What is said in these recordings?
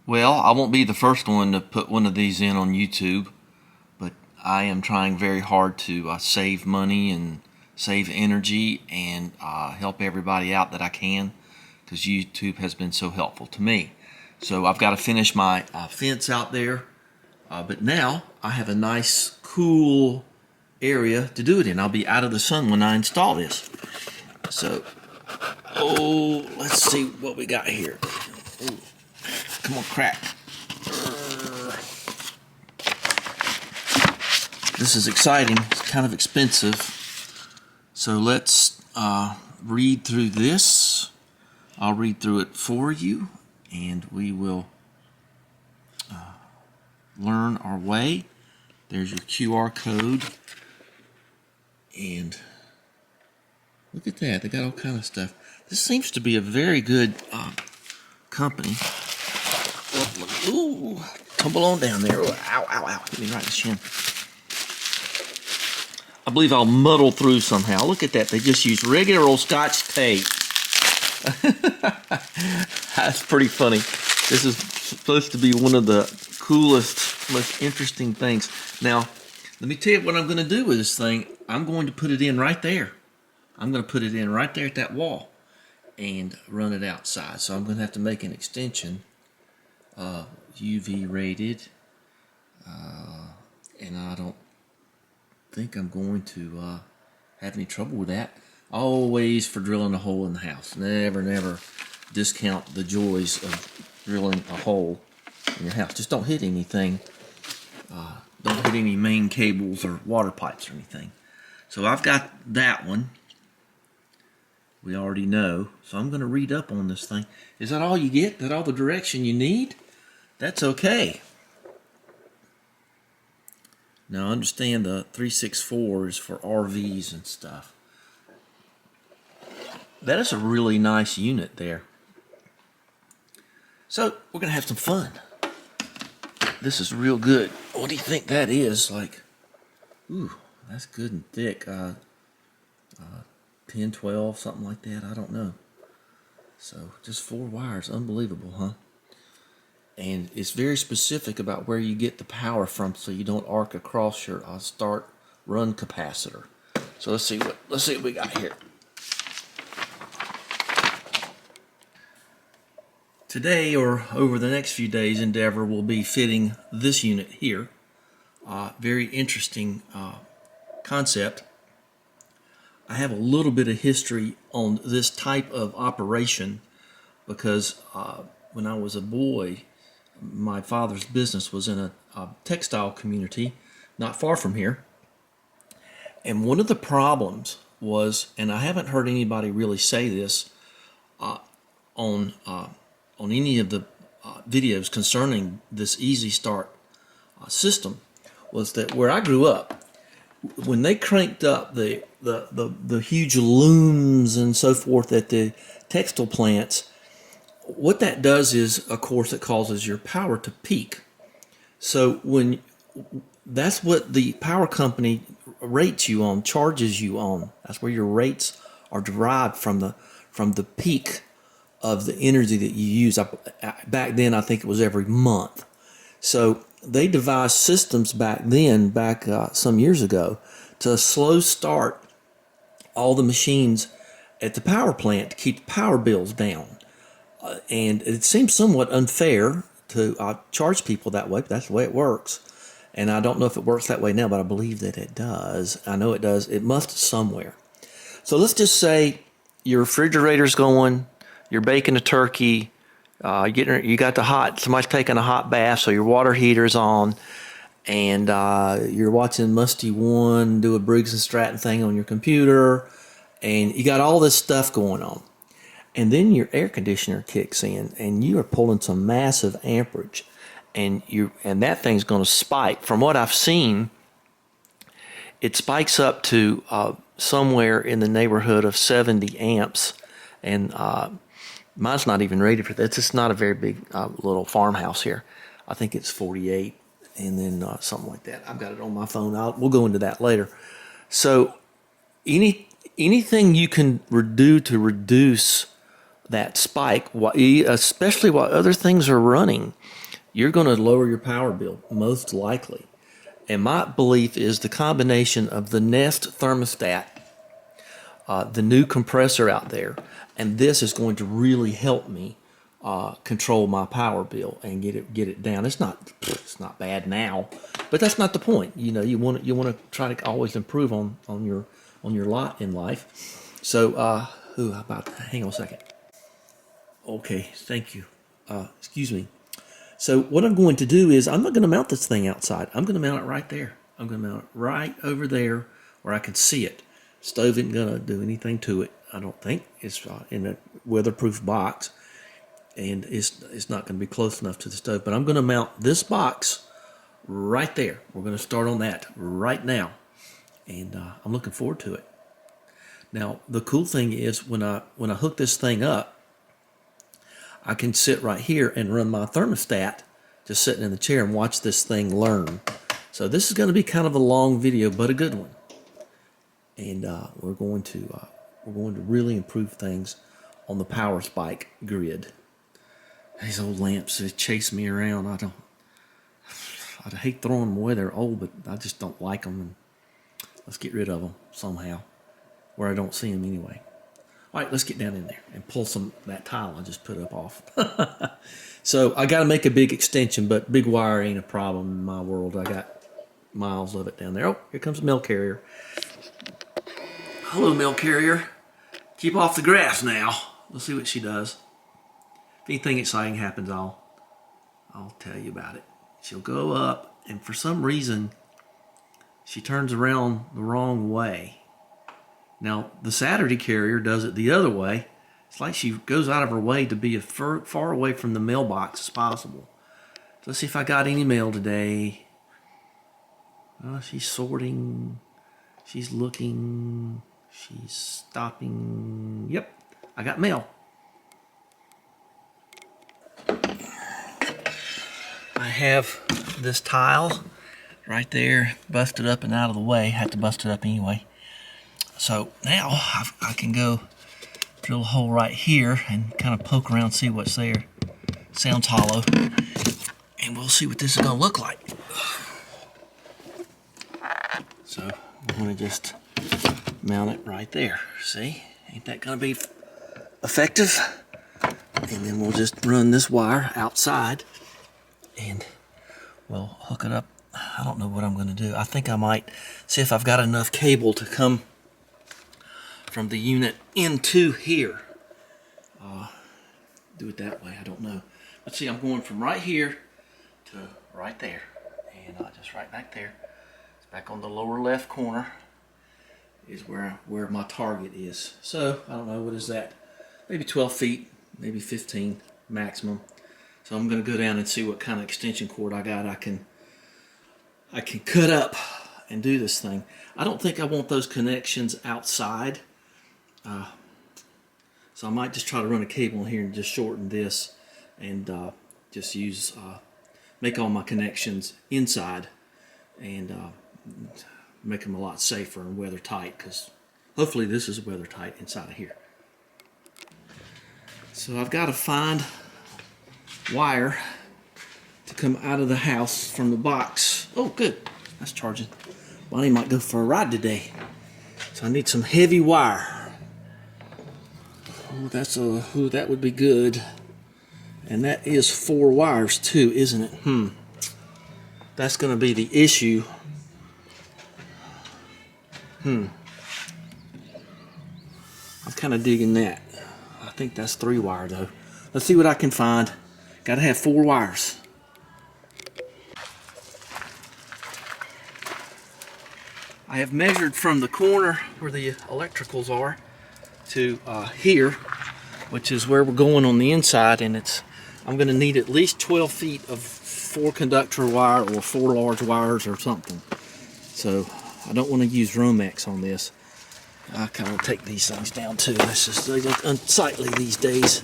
Well, I won't be the first one to put one of these in on YouTube, but I am trying very hard to save money and save energy and help everybody out that I can, because YouTube has been so helpful to me. So I've got to finish my fence out there, but now I have a nice, cool area to do it in. I'll be out of the sun when I install this. So, let's see what we got here. Ooh, come on, crack. This is exciting. It's kind of expensive. So let's read through this. I'll read through it for you, and we will learn our way. There's your QR code. And look at that. They got all kind of stuff. This seems to be a very good company. Ooh, tumble on down there. Ooh, ow, ow, ow. Hit me right in the shin. I believe I'll muddle through somehow. Look at that. They just use regular old Scotch tape. That's pretty funny. This is supposed to be one of the coolest, most interesting things. Now, let me tell you what I'm going to do with this thing. I'm going to put it in right there. I'm going to put it in right there at that wall and run it outside. So I'm going to have to make an extension, UV rated, and I don't think I'm going to have any trouble with that. Always for drilling a hole in the house. Never discount the joys of drilling a hole in your house. Just don't hit anything. Don't hit any main cables or water pipes or anything. So I've got that one. We already know. So I'm going to read up on this thing. Is that all you get? That all the direction you need? That's okay. Now understand the 364 is for RVs and stuff. That is a really nice unit there. So we're going to have some fun. This is real good. What do you think that is? Like, ooh, that's good and thick. 10, 12, something like that. I don't know. So just 4 wires. Unbelievable, huh? And it's very specific about where you get the power from, so you don't arc across your start run capacitor. So let's see what we got here. Today, or over the next few days, Endeavor will be fitting this unit here. Very interesting concept. I have a little bit of history on this type of operation because when I was a boy, my father's business was in a textile community not far from here. And one of the problems was, and I haven't heard anybody really say this on any of the videos concerning this Easy Start system, was that where I grew up, when they cranked up the huge looms and so forth at the textile plants, what that does is, of course, it causes your power to peak. So that's what the power company rates you on, charges you on. That's where your rates are derived from the peak of the energy that you use. Back then, I think it was every month. So they devised systems back some years ago, to slow start all the machines at the power plant to keep the power bills down. And it seems somewhat unfair to charge people that way, but that's the way it works. And I don't know if it works that way now, but I believe that it does. I know it does. It must somewhere. So let's just say your refrigerator's going, you're baking a turkey, you got somebody's taking a hot bath, so your water heater's on, and you're watching Musty One do a Briggs and Stratton thing on your computer, and you got all this stuff going on. And then your air conditioner kicks in, and you are pulling some massive amperage, and that thing's going to spike. From what I've seen, it spikes up to somewhere in the neighborhood of 70 amps, and mine's not even rated for that. It's just not a very big little farmhouse here. I think it's 48, and then something like that. I've got it on my phone. We'll go into that later. So anything you can do to reduce that spike, especially while other things are running, you're going to lower your power bill, most likely. And my belief is the combination of the Nest thermostat, the new compressor out there, and this is going to really help me control my power bill and get it down. It's not bad now, but that's not the point. You know, you want to try to always improve on your lot in life. So, hang on a second. Okay, thank you. Excuse me. So what I'm going to do is I'm not going to mount this thing outside. I'm going to mount it right there. I'm going to mount it right over there where I can see it. Stove isn't going to do anything to it, I don't think. It's in a weatherproof box, and it's not going to be close enough to the stove. But I'm going to mount this box right there. We're going to start on that right now, and I'm looking forward to it. Now, the cool thing is when I hook this thing up, I can sit right here and run my thermostat just sitting in the chair and watch this thing learn. So this is going to be kind of a long video, but a good one. And we're going to really improve things on the power spike grid. These old lamps, they chase me around. I'd hate throwing them away. They're old, but I just don't like them. And let's get rid of them somehow, where I don't see them anyway. All right, let's get down in there and pull that tile I just put up off. So I got to make a big extension, but big wire ain't a problem in my world. I got miles of it down there. Oh, here comes a mail carrier. Hello, mail carrier. Keep off the grass now. Let's see what she does. If anything exciting happens, I'll tell you about it. She'll go up, and for some reason, she turns around the wrong way. Now, the Saturday carrier does it the other way. It's like she goes out of her way to be as far away from the mailbox as possible. So let's see if I got any mail today. Oh, she's sorting. She's looking. She's stopping. Yep, I got mail. I have this tile right there, busted up and out of the way. Had to bust it up anyway. So now I can go drill a hole right here and kind of poke around, see what's there. Sounds hollow. And we'll see what this is going to look like. So I'm going to just mount it right there. See? Ain't that going to be effective? And then we'll just run this wire outside and we'll hook it up. I don't know what I'm going to do. I think I might see if I've got enough cable to come from the unit into here. Do it that way, I don't know. Let's see, I'm going from right here to right there. And just right back there. It's back on the lower left corner is where my target is. So, I don't know, what is that? Maybe 12 feet, maybe 15 maximum. So I'm going to go down and see what kind of extension cord I got. I can cut up and do this thing. I don't think I want those connections outside. So I might just try to run a cable in here and just shorten this and just use make all my connections inside and make them a lot safer and weather tight, because hopefully this is weather tight inside of here. So I've got to find wire to come out of the house from the box. Oh, good, that's charging. Bonnie might go for a ride today, so I need some heavy wire. Oh, that would be good. And that is 4 wires too, isn't it? That's going to be the issue. I'm kind of digging that. I think that's 3 wire though. Let's see what I can find. Got to have 4 wires. I have measured from the corner where the electricals are to here, which is where we're going on the inside, and I'm going to need at least 12 feet of 4 conductor wire or 4 large wires or something. So I don't want to use Romex on this. I kind of take these things down too. They look unsightly these days.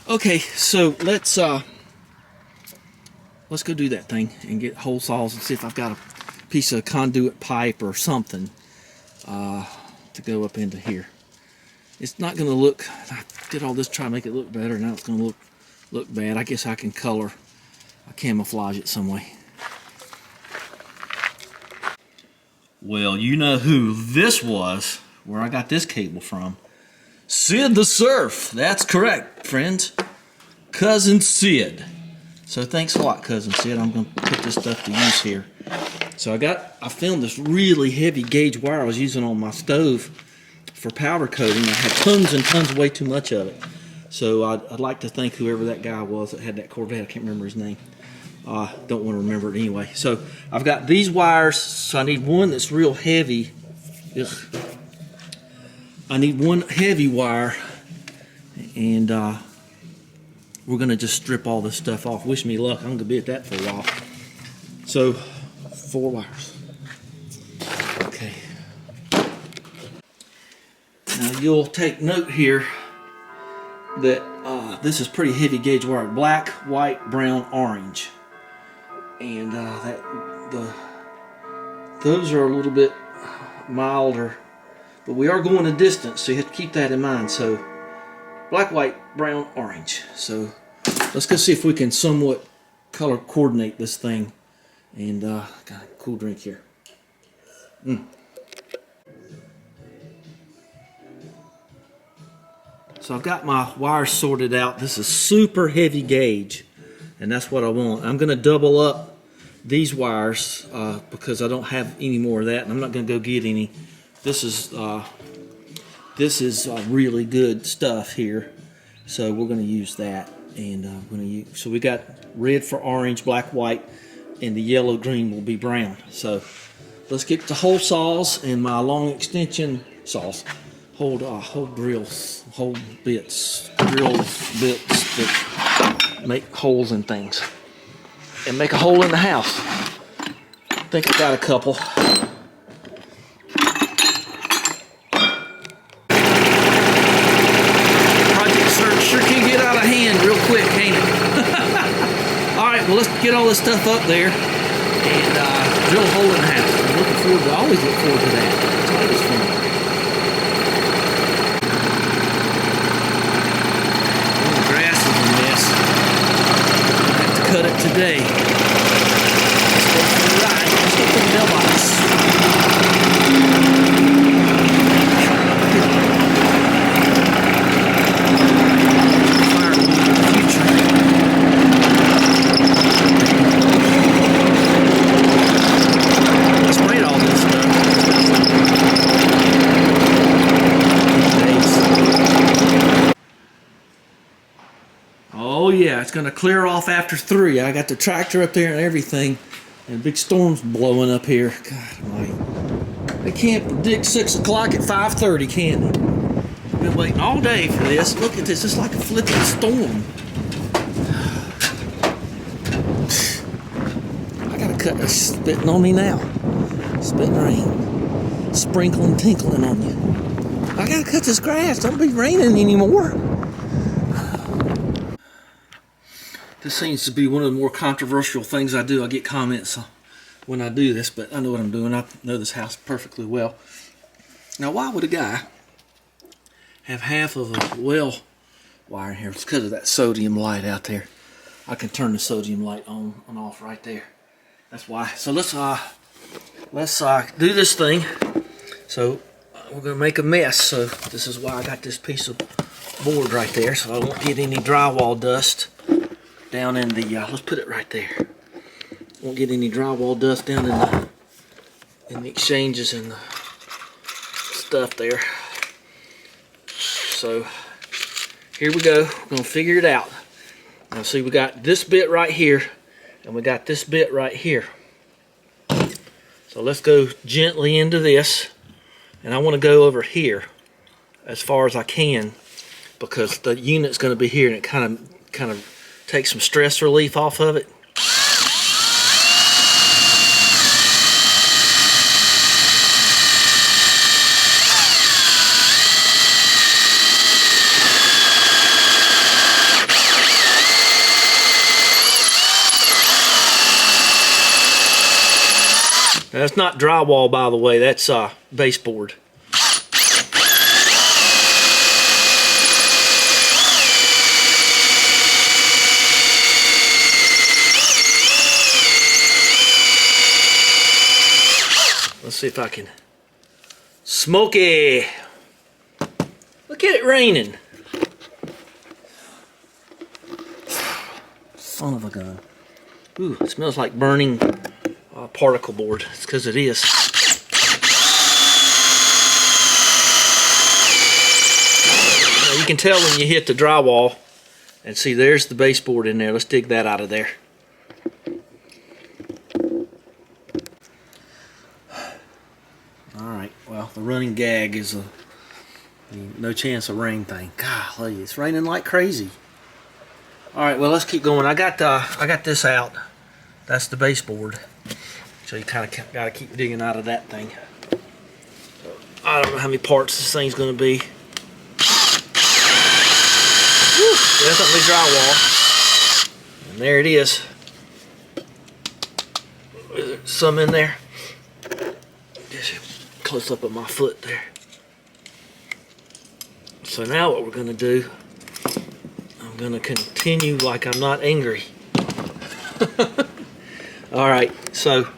Okay, so let's go do that thing and get hole saws and see if I've got a piece of conduit pipe or something to go up into here. It's not going to look, I did all this to try to make it look better. Now it's going to look bad. I guess I can color, I camouflage it some way. Well, you know who this was, where I got this cable from. Sid the Surf. That's correct, friends. Cousin Sid. So thanks a lot, Cousin Sid. I'm going to put this stuff to use here. So I found this really heavy gauge wire I was using on my stove for powder coating. I had tons and tons, way too much of it. So I'd like to thank whoever that guy was that had that Corvette. I can't remember his name. Don't want to remember it anyway. So I've got these wires. So I need one that's real heavy. Ugh. I need one heavy wire, and we're going to just strip all this stuff off. Wish me luck. I'm going to be at that for a while. So 4 wires. Okay. Now you'll take note here that this is pretty heavy gauge wire. Black, white, brown, orange. And those are a little bit milder, but we are going a distance, so you have to keep that in mind. So black, white, brown, orange. So let's go see if we can somewhat color coordinate this thing. And got a cool drink here. So I've got my wires sorted out. This is super heavy gauge, and that's what I want. I'm going to double up these wires because I don't have any more of that, and I'm not going to go get any. This is really good stuff here, so we're going to use that. And I'm going to use. So we got red for orange, black, white, and the yellow green will be brown. So let's get to hole saws and my long extension saws. Hold drills, hold bits, drill bits that make holes in things and make a hole in the house. I think I got a couple. Project search sure can get out of hand real quick, can't it? All right, well, let's get all this stuff up there and drill a hole in the house. I'm looking forward to. I always look forward to that. It's always fun. Cut it today. Let's go for the ride. Let's go for the mailbox. Fire in the future. I sprayed all this stuff. Oh yeah, it's gonna clear off after 3. I got the tractor up there and everything, and big storms blowing up here. God almighty. They can't predict 6 o'clock at 5:30, can they? I've been waiting all day for this. Look at this, it's like a flipping storm. I gotta cut this spitting on me now. Spitting rain. Sprinkling, tinkling on you. I gotta cut this grass, don't be raining anymore. This seems to be one of the more controversial things I do. I get comments when I do this, but I know what I'm doing. I know this house perfectly well. Now, why would a guy have half of a well wire in here? It's because of that sodium light out there. I can turn the sodium light on and off right there. That's why. So let's do this thing. So we're going to make a mess. So this is why I got this piece of board right there, so I won't get any drywall dust down in the, let's put it right there. Won't get any drywall dust down in the exchanges and the stuff there. So here we go. We're gonna figure it out. Now see, we got this bit right here, and we got this bit right here. So let's go gently into this, and I want to go over here as far as I can, because the unit's going to be here, and it kind of takes some stress relief off of it. That's not drywall, by the way. That's baseboard. see if I can. Smoky! Look at it raining. Son of a gun. Ooh, it smells like burning particle board. It's because it is. Now you can tell when you hit the drywall. And see, there's the baseboard in there. Let's dig that out of there. Alright, well, the running gag is a no chance of rain thing. Golly, it's raining like crazy. Alright, well, let's keep going. I got this out. That's the baseboard. So you kind of got to keep digging out of that thing. I don't know how many parts this thing's going to be. Woo, definitely drywall. And there it is. There's some in there. Just close up of my foot there. So now what we're going to do, I'm going to continue like I'm not angry. Alright, so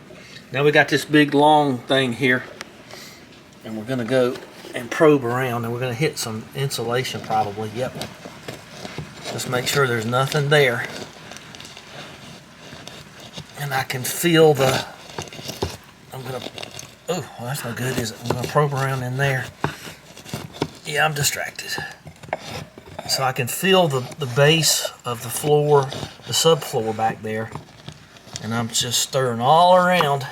now we got this big long thing here. And we're going to go and probe around, and we're going to hit some insulation probably. Yep. Just make sure there's nothing there. And I can feel the... I'm going to... Oh, well, that's no good, is it? I'm going to probe around in there. Yeah, I'm distracted. So I can feel the base of the floor, the subfloor back there. And I'm just stirring all around.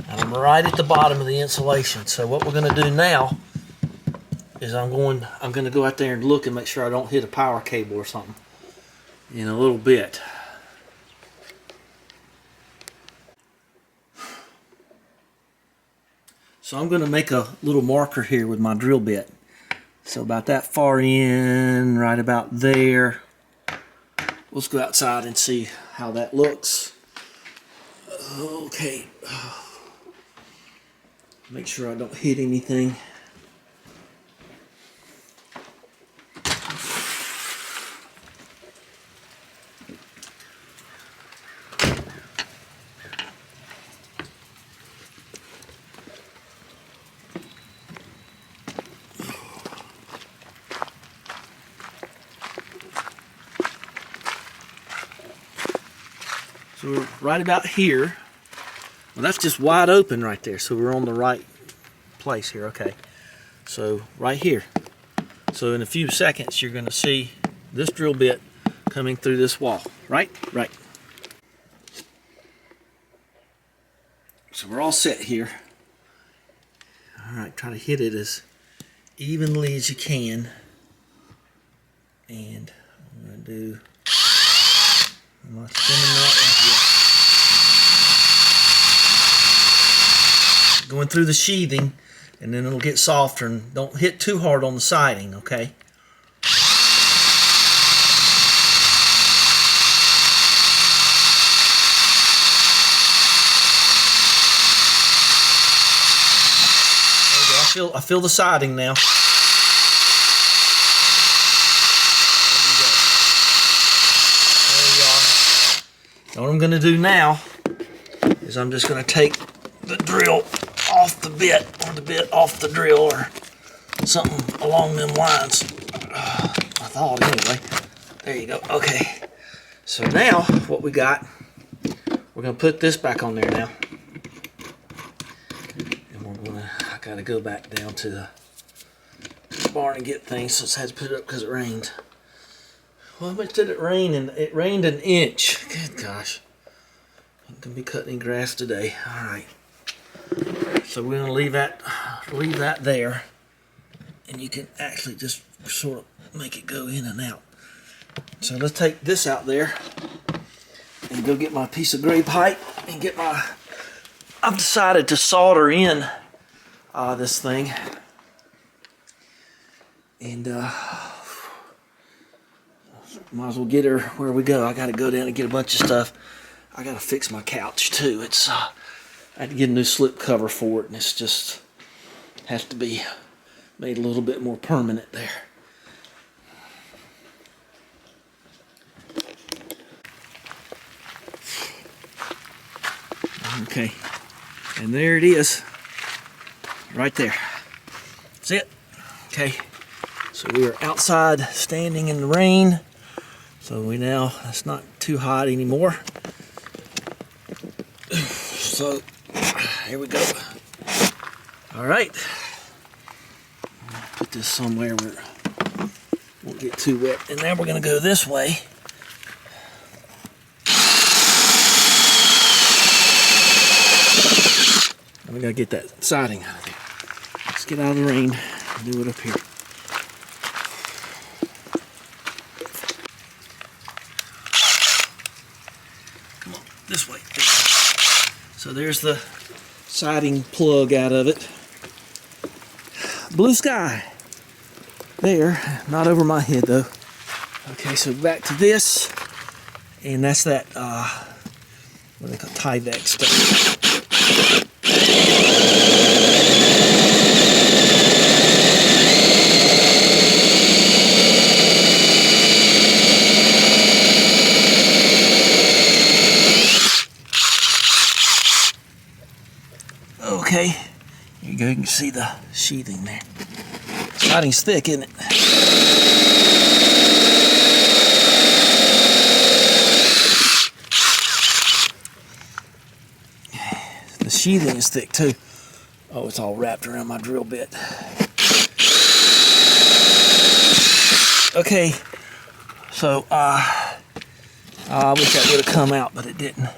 And I'm right at the bottom of the insulation. So what we're going to do now is I'm going to go out there and look and make sure I don't hit a power cable or something in a little bit. So I'm going to make a little marker here with my drill bit. So about that far in, right about there. Let's go outside and see how that looks. Okay. Make sure I don't hit anything. So we're right about here. Well, that's just wide open right there, so we're on the right place here. Okay, so right here. So in a few seconds you're going to see this drill bit coming through this wall. Right? Right. So we're all set here. Alright, try to hit it as evenly as you can. And I'm going to do... I'm not spinning that right yet. Going through the sheathing, and then it'll get softer, and don't hit too hard on the siding, okay? There we go. I feel the siding now. What I'm going to do now is I'm just going to take the drill off the bit, or the bit off the drill, or something along them lines. I thought anyway. There you go. Okay. So now what we got, we're going to put this back on there now. And we're going to, I got to go back down to the barn and get things, so I had to put it up because it rained. Well, how much did it rain? And it rained an inch. Good gosh. Ain't gonna be cutting any grass today. Alright. So we're gonna leave that there. And you can actually just sort of make it go in and out. So let's take this out there and go get my piece of gray pipe and get my... I've decided to solder in this thing. And might as well get her where we go. I got to go down and get a bunch of stuff. I got to fix my couch too. It's I had to get a new slip cover for it, and it's just has to be made a little bit more permanent there. Okay, and there it is. right there. That's it. Okay, so we are outside standing in the rain. So it's not too hot anymore. So here we go. All right, put this somewhere where it won't get too wet. And now we're gonna go this way. And we gotta get that siding out of there. Let's get out of the rain and do it up here. Come on, this way. So there's the siding plug out of it. Blue sky. There, not over my head though. Okay, so back to this. And that's that, what do they call it? Tyvek stuff. Okay, here you go, you can see the sheathing there. Siding's thick, isn't it? The sheathing is thick too. Oh, it's all wrapped around my drill bit. Okay, so I wish that would have come out, but it didn't.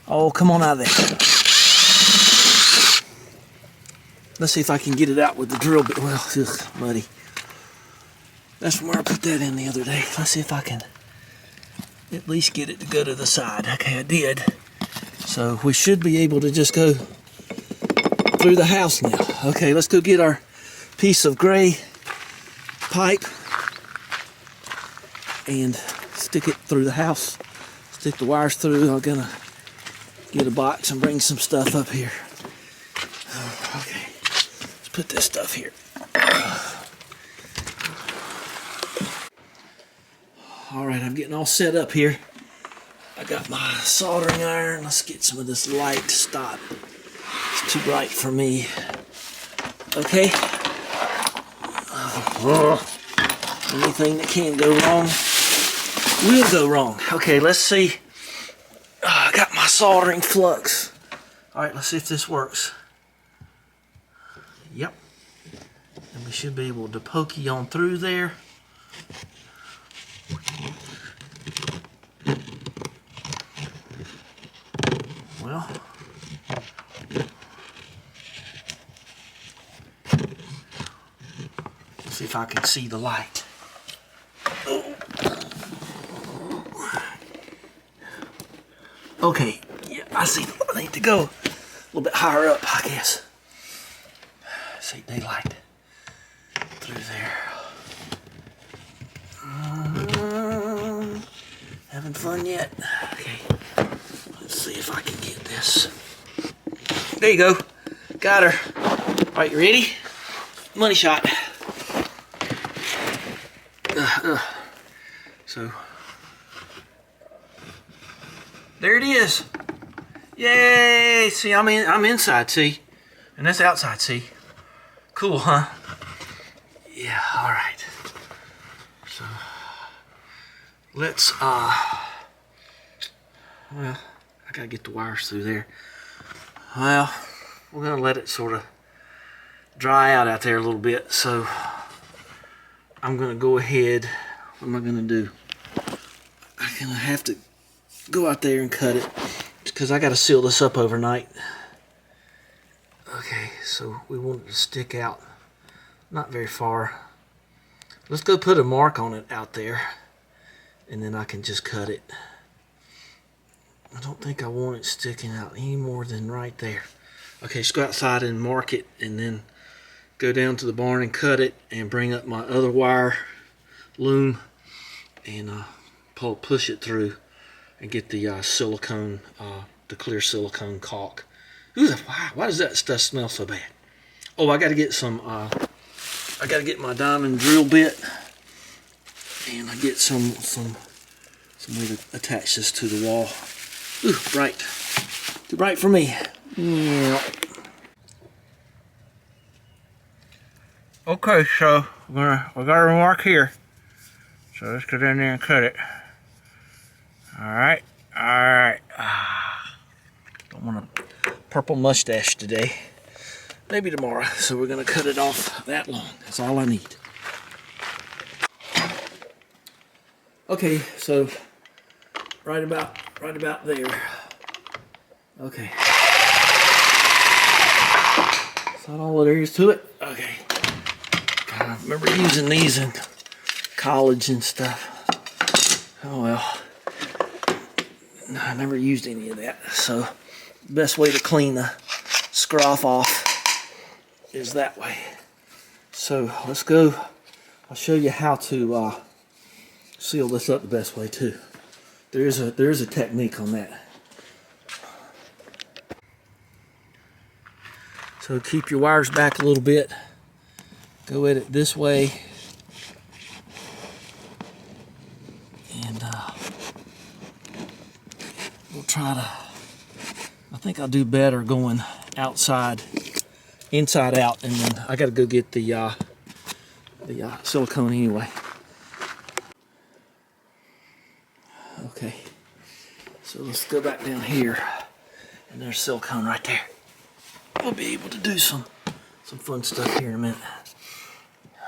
Oh, come on out of there. Let's see if I can get it out with the drill bit. Well, ugh, muddy. That's from where I put that in the other day. Let's see if I can at least get it to go to the side. Okay, I did. So we should be able to just go through the house now. Okay, let's go get our piece of gray pipe and stick it through the house. Stick the wires through. I'm gonna get a box and bring some stuff up here. Okay. Put this stuff here. All right, I'm getting all set up here. I got my soldering iron. Let's get some of this light to stop. It's too bright for me. Okay. Anything that can go wrong will go wrong. Okay, let's see. I got my soldering flux. All right, let's see if this works. Yep, and we should be able to pokey on through there. Well, let's see if I can see the light. Okay, yeah, I see. I need to go a little bit higher up, I guess. See daylight through there. Having fun yet? Okay, let's see if I can get this. There you go. Got her. All right, you ready? Money shot. So there it is. Yay! See, I'm inside. See, and that's outside. See. Cool, huh? Yeah, all right. So, let's, well, I gotta get the wires through there. Well, we're gonna let it sort of dry out there a little bit. So, I'm gonna go ahead. What am I gonna do? I'm gonna have to go out there and cut it because I gotta seal this up overnight. Okay, so we want it to stick out not very far. Let's go put a mark on it out there and then I can just cut it. I don't think I want it sticking out any more than right there. Okay, just go outside and mark it and then go down to the barn and cut it and bring up my other wire loom and push it through and get the silicone, the clear silicone caulk. Ooh, why does that stuff smell so bad? Oh, I got to get some. I got to get my diamond drill bit, and I get some way to attach this to the wall. Ooh, bright, too bright for me. Yeah. Okay, so we got a mark here. So let's go down there and cut it. Alright. Don't want a purple mustache today. Maybe tomorrow. So we're gonna cut it off that long. That's all I need. Okay, so right about there. Okay. Is that all there is to it? Okay. I remember using these in college and stuff. Oh well. No, I never used any of that. So the best way to clean the scroff off is that way. So let's go. I'll show you how to seal this up the best way too. There is a technique on that. So keep your wires back a little bit. Go at it this way. And we'll try to, I think I'll do better going outside, inside out, and then I gotta go get the silicone anyway. Okay, so let's go back down here, and there's silicone right there. We'll be able to do some fun stuff here in a minute.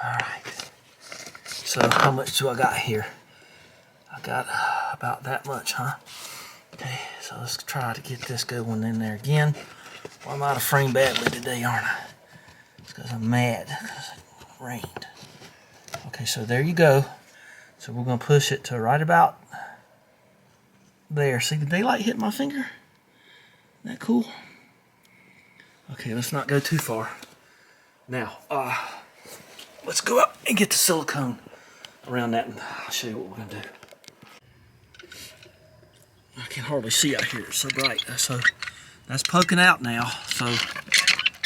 All right. So how much do I got here? I got about that much, huh? Okay, so let's try to get this going in there again. Well, I'm out of frame badly today, aren't I? It's because I'm mad because it rained. Okay, so there you go. So we're gonna push it to right about there. See the daylight hit my finger? Isn't that cool? Okay, let's not go too far. Now, let's go up and get the silicone around that, and I'll show you what we're gonna do. I can hardly see out here, it's so bright. So that's poking out now. So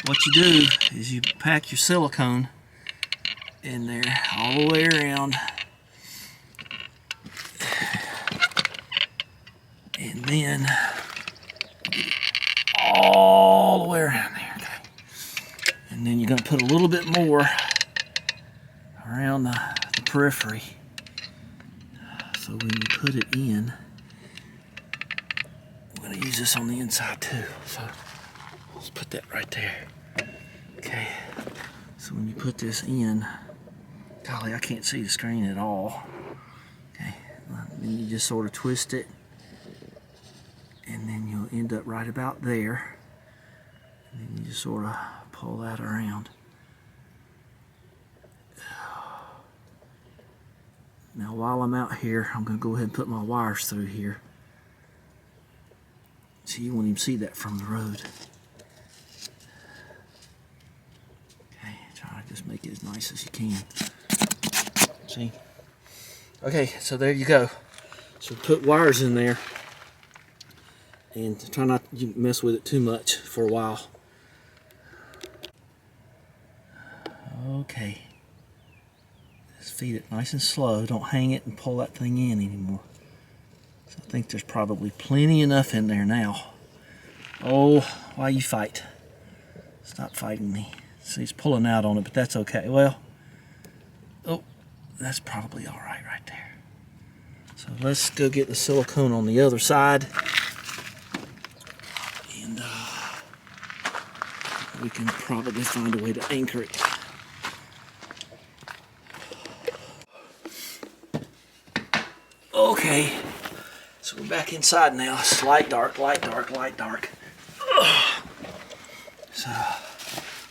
what you do is you pack your silicone in there all the way around, and then all the way around there. Okay. And then you're going to put a little bit more around the periphery. So when you put it in, we're going to use this on the inside too. So let's put that right there. Okay. So when you put this in, golly, I can't see the screen at all. Okay. Then you just sort of twist it, and then you'll end up right about there. And then you just sort of pull that around. Now while I'm out here, I'm going to go ahead and put my wires through here. See, you won't even see that from the road. Okay, try to just make it as nice as you can. See? Okay, so there you go. So put wires in there, and try not to mess with it too much for a while. Okay. Just feed it nice and slow. Don't hang it and pull that thing in anymore. So I think there's probably plenty enough in there now. Oh, why you fight? Stop fighting me. See, it's pulling out on it, but that's okay. Well, oh, that's probably all right right there. So let's go get the silicone on the other side. And we can probably find a way to anchor it. Okay, so we're back inside now. It's light, dark, light, dark, light, dark. So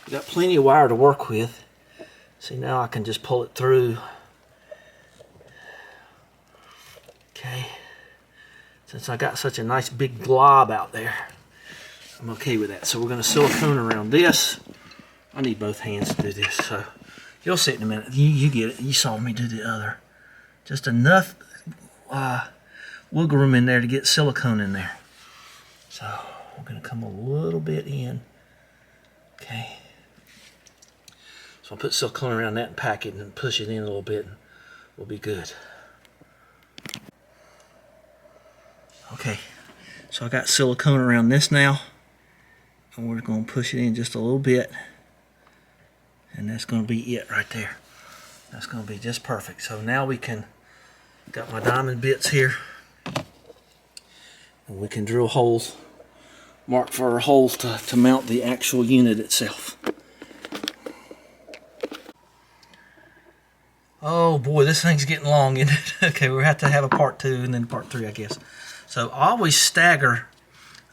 we got plenty of wire to work with. See, now I can just pull it through. Okay, since I got such a nice big glob out there, I'm okay with that. So we're going to silicone around this. I need both hands to do this, so you'll see it in a minute. You get it. You saw me do the other. Just enough wiggle room in there to get silicone in there. So we're going to come a little bit in. Okay. So I'll put silicone around that and pack it and push it in a little bit, and we'll be good. Okay, so I got silicone around this now, and we're going to push it in just a little bit. And that's going to be it right there. That's going to be just perfect. So now we can, got my diamond bits here, and we can drill holes, mark for our holes to mount the actual unit itself. Oh boy, this thing's getting long, isn't it? Okay, we'll have to have a part 2 and then part 3, I guess. So I always stagger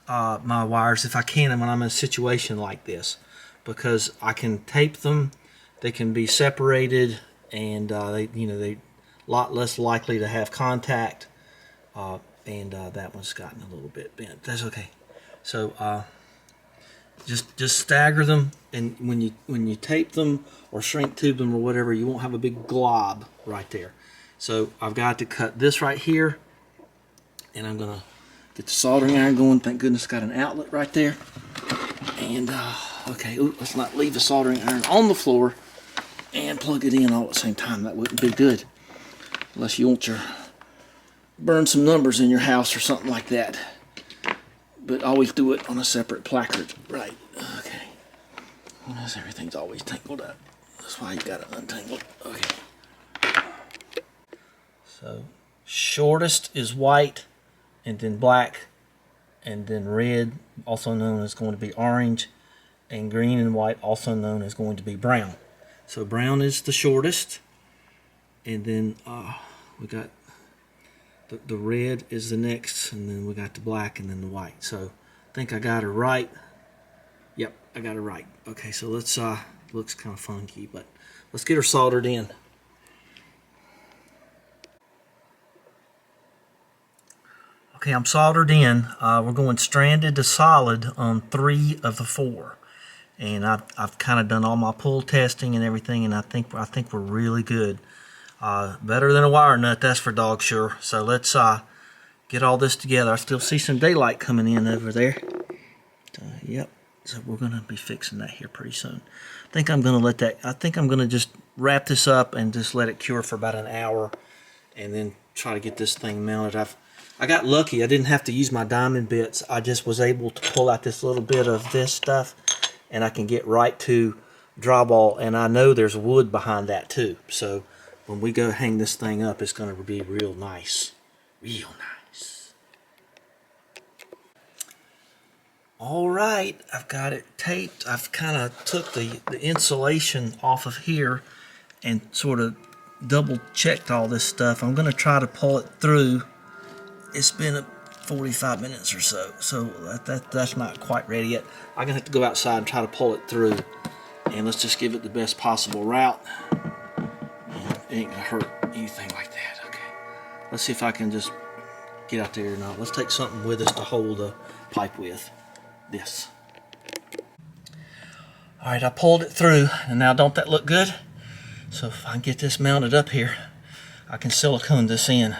my wires if I can when I'm in a situation like this, because I can tape them, they can be separated, and they a lot less likely to have contact. And that one's gotten a little bit bent. That's okay. So just stagger them, and when you tape them or shrink tube them or whatever, you won't have a big glob right there. So I've got to cut this right here, and I'm gonna get the soldering iron going. Thank goodness got an outlet right there. And okay, let's not leave the soldering iron on the floor and plug it in all at the same time. That wouldn't be good, unless you want your burn some numbers in your house or something like that. But always do it on a separate placard. Right, okay. Because everything's always tangled up. That's why you gotta untangle it. Okay. So, shortest is white, and then black, and then red, also known as going to be orange, and green and white, also known as going to be brown. So brown is the shortest, and then we got the red is the next, and then we got the black, and then the white. So I think I got her right. Yep, I got her right. Okay, so let's looks kind of funky, but let's get her soldered in. Okay, I'm soldered in. We're going stranded to solid on 3 of the 4, and I've kind of done all my pull testing and everything, and I think we're really good. Better than a wire nut, that's for dog sure. So let's get all this together. I still see some daylight coming in over there. Yep. So we're gonna be fixing that here pretty soon. I think I'm gonna just wrap this up and just let it cure for about an hour, and then try to get this thing mounted. I got lucky. I didn't have to use my diamond bits. I just was able to pull out this little bit of this stuff, and I can get right to drywall. And I know there's wood behind that too. So when we go hang this thing up, it's going to be real nice. Real nice. All right, I've got it taped. I've kind of took the insulation off of here and sort of double checked all this stuff. I'm going to try to pull it through. It's been 45 minutes or so, so that's not quite ready yet. I'm going to have to go outside and try to pull it through. And let's just give it the best possible route. It ain't gonna hurt anything like that. Okay, let's see if I can just get out there or not. Let's take something with us to hold the pipe with. This. All right, I pulled it through, and now don't that look good? So if I can get this mounted up here, I can silicone this in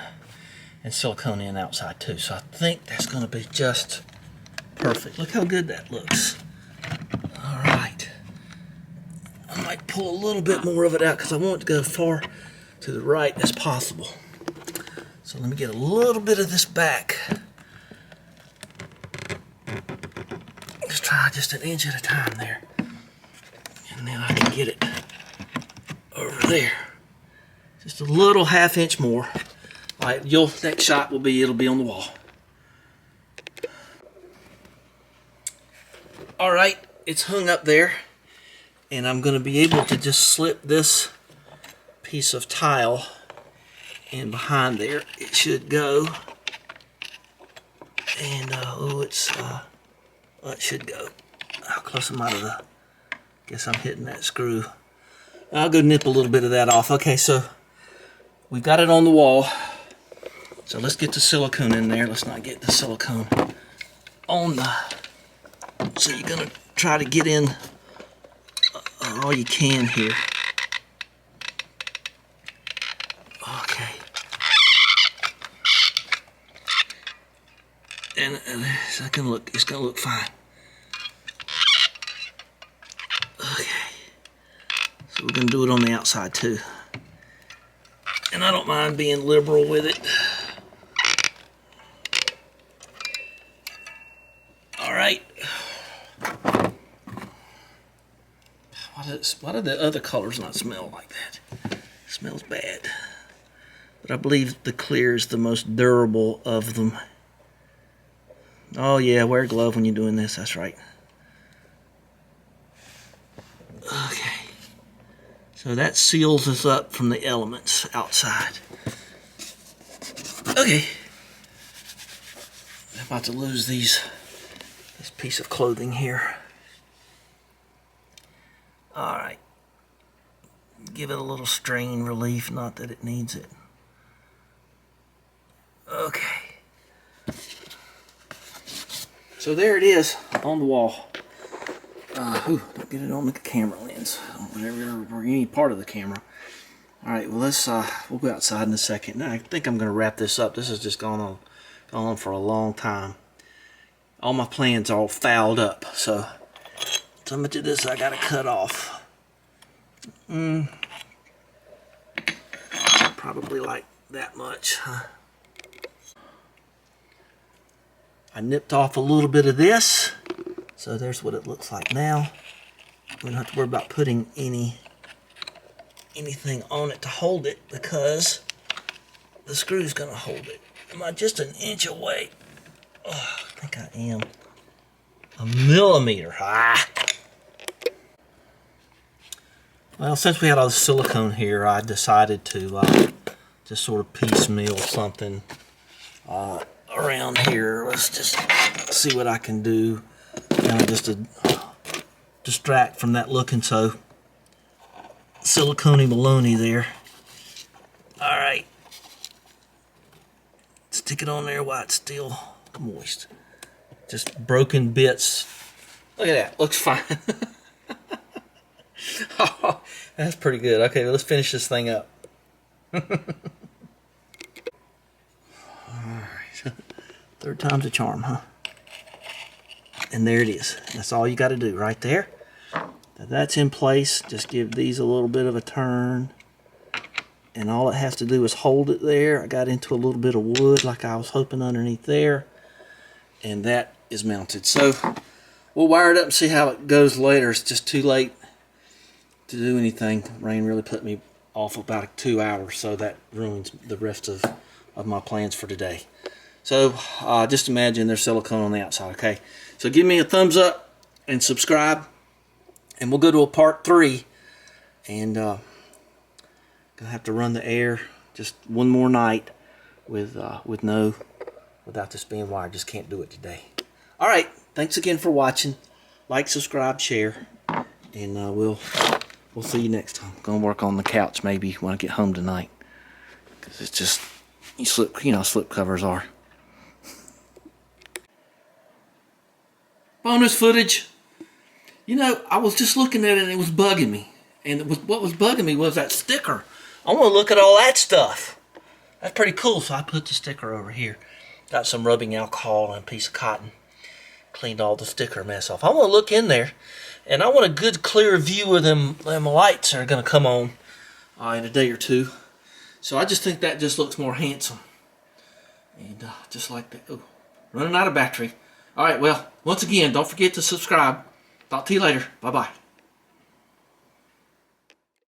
and silicone in outside too. So I think that's gonna be just perfect. Look how good that looks. All right. I might pull a little bit more of it out because I want it to go far to the right as possible. So let me get a little bit of this back. Just try just an inch at a time there. And then I can get it over there. Just a little half-inch more. All right, next shot will be, it'll be on the wall. All right, it's hung up there. And I'm going to be able to just slip this piece of tile in behind there. It should go. And it should go. How close am I to the? Guess I'm hitting that screw. I'll go nip a little bit of that off. Okay, so we've got it on the wall. So let's get the silicone in there. Let's not get the silicone on the. So you're going to try to get in all you can here. Okay. And it's gonna look fine. Okay. So we're gonna do it on the outside too. And I don't mind being liberal with it. All right. What Why do the other colors not smell like that? It smells bad. But I believe the clear is the most durable of them. Oh yeah, wear a glove when you're doing this, that's right. Okay. So that seals us up from the elements outside. Okay. I'm about to lose this piece of clothing here. Alright. Give it a little strain relief, not that it needs it. Okay. So there it is on the wall. Don't get it on the camera lens or any part of the camera. All right, well we'll go outside in a second. Now, I think I'm going to wrap this up. This has just gone on for a long time. All my plans are all fouled up, so some of this I got to cut off. Probably like that much, huh? I nipped off a little bit of this, so there's what it looks like now. We don't have to worry about putting anything on it to hold it because the screw's gonna hold it. Am I just an inch away? Oh, I think I am. A millimeter. Well, since we had all the silicone here, I decided to just sort of piecemeal something around here. Let's just see what I can do, kind of just to distract from that looking so silicone-y baloney there. All right, stick it on there while it's still moist. Just broken bits. Look at that, looks fine. Oh, that's pretty good. Okay, let's finish this thing up. Third time's a charm, huh? And there it is. That's all you got to do right there. Now that's in place. Just give these a little bit of a turn. And all it has to do is hold it there. I got into a little bit of wood like I was hoping underneath there. And that is mounted. So we'll wire it up and see how it goes later. It's just too late to do anything. Rain really put me off about 2 hours. So that ruins the rest of my plans for today. So just imagine there's silicone on the outside, okay? So give me a thumbs up and subscribe, and we'll go to a part 3. And gonna have to run the air just one more night without this being wired. Just can't do it today. All right, thanks again for watching. Like, subscribe, share, and we'll see you next time. Gonna work on the couch maybe when I get home tonight, because it's just you know slip covers are. Bonus footage. You know, I was just looking at it and it was bugging me. And what was bugging me was that sticker. I want to look at all that stuff. That's pretty cool. So I put the sticker over here. Got some rubbing alcohol and a piece of cotton. Cleaned all the sticker mess off. I want to look in there. And I want a good clear view of them lights that are going to come on in a day or two. So I just think that just looks more handsome. And just like that. Oh, running out of battery. All right, well, once again, don't forget to subscribe. Talk to you later. Bye-bye.